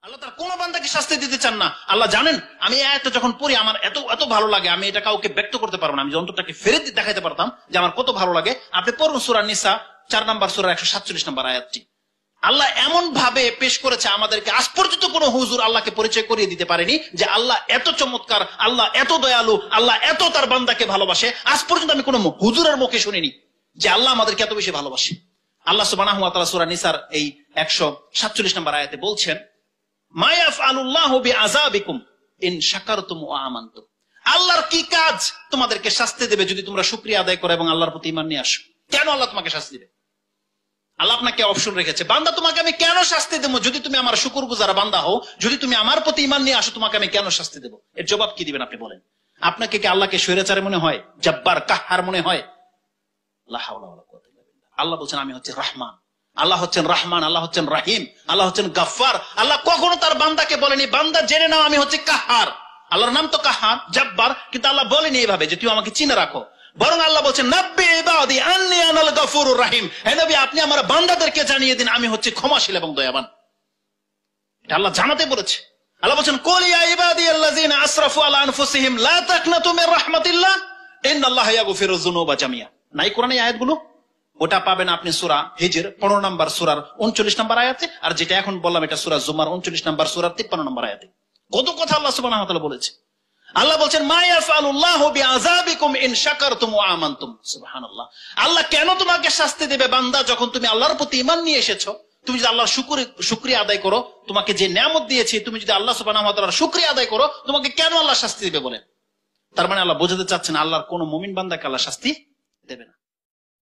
আল্লাহ তার কোন বান্দাকে শাস্তি দিতে চান না। আল্লাহ জানেন আমি এই আয়াতটা যখন পড়ি আমার এত এত ভালো লাগে, আমি এটা কাউকে ব্যক্ত করতে পারবো না। আমি যন্ত্রটাকে ফেরত দেখাইতে পারতাম যে আমার কত ভালো লাগে। আপনি পড়ুন সূরা নিসা 4 নম্বর সূরা 147 নম্বর আয়াতটি। আল্লাহ এমন ভাবে পেশ করেছে আমাদেরকে, আজ পর্যন্ত কোনো হুজুর আল্লাহকে পরিচয় করিয়ে দিতে পারেনি যে আল্লাহ এত চমৎকার, আল্লাহ এত দয়ালু, আল্লাহ এত তার বান্দাকে ভালোবাসে। আজ পর্যন্ত আমি কোনো হুজুরের মুখে শুনিনি যে আল্লাহ আমাদেরকে এত বেশি ভালোবাসে। আল্লাহ সুবহানাহু ওয়া তাআলা সূরা নিসার এই 147 নম্বর আয়াতে বলছেন, মা ইয়াফআলুল্লাহু বিআযাবিকুম ইন শাকারতুম ওয়া আমানতুম। আল্লাহর কি কাজ তোমাদেরকে শাস্তি দেবে যদি তোমরা শুকরিয়া আদায় করো এবং আল্লাহর প্রতি ঈমান নিয়ে আসো? কেন আল্লাহ তোমাকে শাস্তি দেবে? আল্লাহ আপনাকে অপশন রেখেছে, বান্দা তোমাকে আমি কেন শাস্তি দেবো? যদি তুমি আমার শুকরগুজার বান্দা হও, যদি তুমি আমার প্রতি ঈমান নিয়ে আসো, তোমাকে আমি কেন শাস্তি দেবো? এর জবাব কি দিবেন আপনি বলেন? আপনাকে কি আল্লাহকে স্বৈরাচারী মনে হয়, জব্বার কাহ্হার মনে হয়? লা হাওলা ওয়ালা কুওয়াতা ইল্লা বিল্লাহ। আল্লাহ বলছেন আমি হচ্ছে রহমান, আল্লাহ হচ্ছেন রহমান, আল্লাহ হচ্ছেন রাহিম, আল্লাহ হচ্ছেন গাফফার। আল্লাহ কখনো তার বান্দাকে বলেনি বান্দা জেনে নাও আমি হচ্ছে কাহ্হার। আল্লাহর নাম তো কাহ্হার, জব্বার, কিন্তু আল্লাহ বলেনি এইভাবে যে তুমি আমাকে চিনে রাখো। বরং আল্লাহ বলছেন নাব্বি ইবাদি আন্নী আনাল গাফুরুর রাহিম, হে নবী আপনি আমার বান্দাদেরকে জানিয়ে দিন আমি হচ্ছে ক্ষমাশীল এবং দয়াবান। এটা আল্লাহ জানাতে বলেছে। আল্লাহ বলছেন কুল ইয়া ইবাদিয়াল্লাযিনা আসরাফু আলা আনফুসিহিম লা তাকনাতু মির রাহমাতিল্লাহ ইন্নাল্লাহা ইয়াগফিরুয যুনুবা জামিয়া। নাই কোরআনে আয়াতগুলো? ওটা পাবেন আপনি সূরা হিজর 15 নম্বর সূরার 39 নম্বর আয়াতে, আর যেটা এখন বললাম এটা সূরা জুমার 39 নম্বর সূরার 53 নম্বর আয়াতে। কত কথা আল্লাহ সুবহানাহু ওয়া তাআলা বলেছে। আল্লাহ বলছেন মা ইয়াফআলুল্লাহু বিআযাবিকুম ইন শাকারতুম ওয়া আমানতুম। সুবহানাল্লাহ। আল্লাহ কেন তোমাকে শাস্তি দেবে বান্দা যখন তুমি আল্লাহর প্রতি ঈমান নিয়ে এসেছো? তুমি যদি আল্লাহর শুকরিয়া আদায় করো, তোমাকে যে নিয়ামত দিয়েছি তুমি যদি আল্লাহ সুবহানাহু ওয়া তাআলার শুকরিয়া আদায় করো, তোমাকে কেন আল্লাহ শাস্তি দেবে বলেন? তার মানে আল্লাহ বোঝাতে চাচ্ছেন আল্লাহর কোন মুমিন বান্দাকে আল্লাহ শাস্তি দেবে না।